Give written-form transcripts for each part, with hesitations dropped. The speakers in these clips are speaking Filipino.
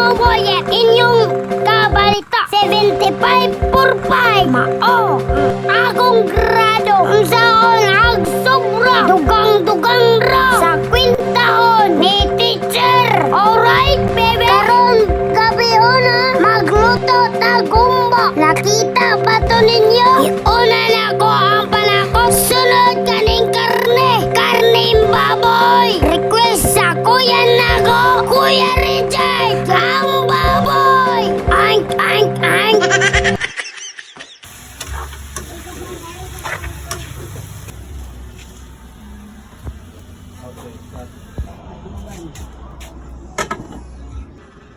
Boyet, inyong kabalita 75/5 mao akong grado unsaon ag sobra dugang ra sa kwintahon ni teacher. Alright baby, karon gabi na magluto ta gumbo. Nakita ba to ninyo? Iuna na ko ang panakot, sunod kaning karning baboy. Request sa kuya na ko, Kuya Richard, ang baboy. Ank.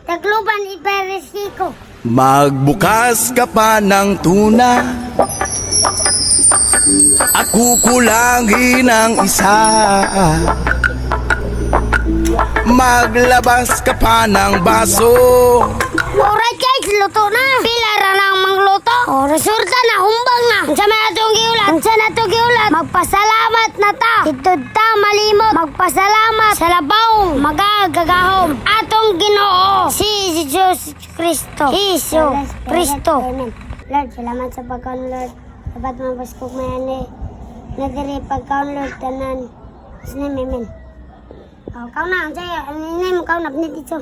Tagluban iperesiko. Magbukas ka pa ng tuna at kukulangin ang isa. Maglabas ka pa ng baso. Alright guys, luto na. Pila ra lang mangluto. O, resulta na, humbang na. Unsa man atong giulat? Magpasalamat na ta. Itud ta malimot. Magpasalamat sa labaw. Magagagahom. Atong Ginoo. Si Jesus Kristo. Jesus Kristo. Lord, salamat sa pagkaon, Lord. Dapat mabaskog mayani. Nadiri pagkaon, Lord, tanan. Sinin, amen. Oh, kau na, saya. Ini mo kau na pinit ito.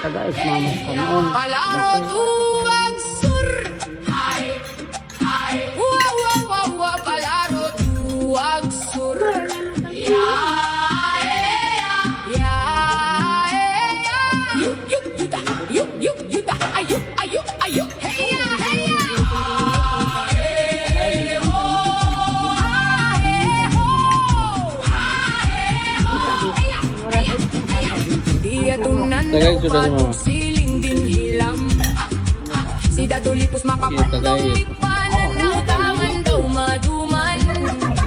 Guys, mama, kanon. Palaro tuwag sur. Palaro tuwag sur. Tagay sudah si mama. Siling din hilam. Si Datulipos makapagdawit pananatangan dumaduman.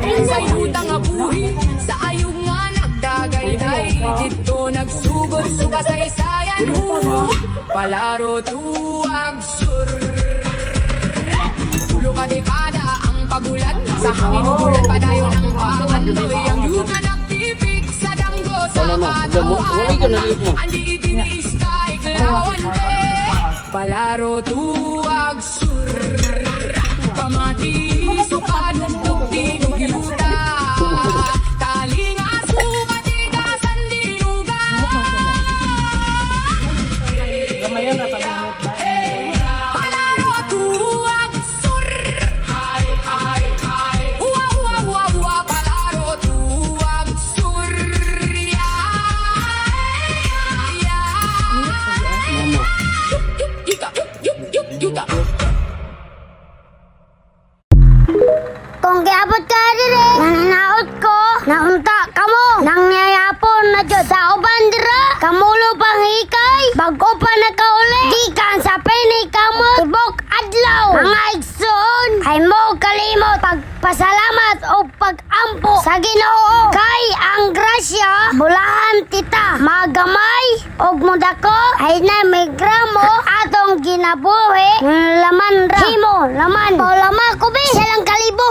Sa yutang abuhi, sa ayong nga nagdagayday. Dito nagsugod suga sa isayan. Palaro tuwag sur. Tulo ka dekada ang pagulat. Sa hangin ulan padayon ang pangandoy. Ang yuta nagtipik sa danggo sa katuan. Andi itiniskay klawan de. Palaro tuwag sur. Pamati sukanong tuktinong yuta. Taling aso matitasan dinuga. Palaro tuwag sur. Palaro tuwag sur. Yuta. Kung giabot ka dire, nananaot ko, naunta kamo, nang niyayapon na dyan sa uban dira, kamulo pang hikay, bago pa nakauli, gikan sa pini kamo, tibok adlaw, mga igsoon, ay mo kalimot, pagpasalamat o pag-ampo sa Ginoo, kay ang grasya, bulahan tita, magamay, og mudako, ay na may gramo, atong ginabuhi, laman ra, himo, laman, o lama kubi, silang kalibo.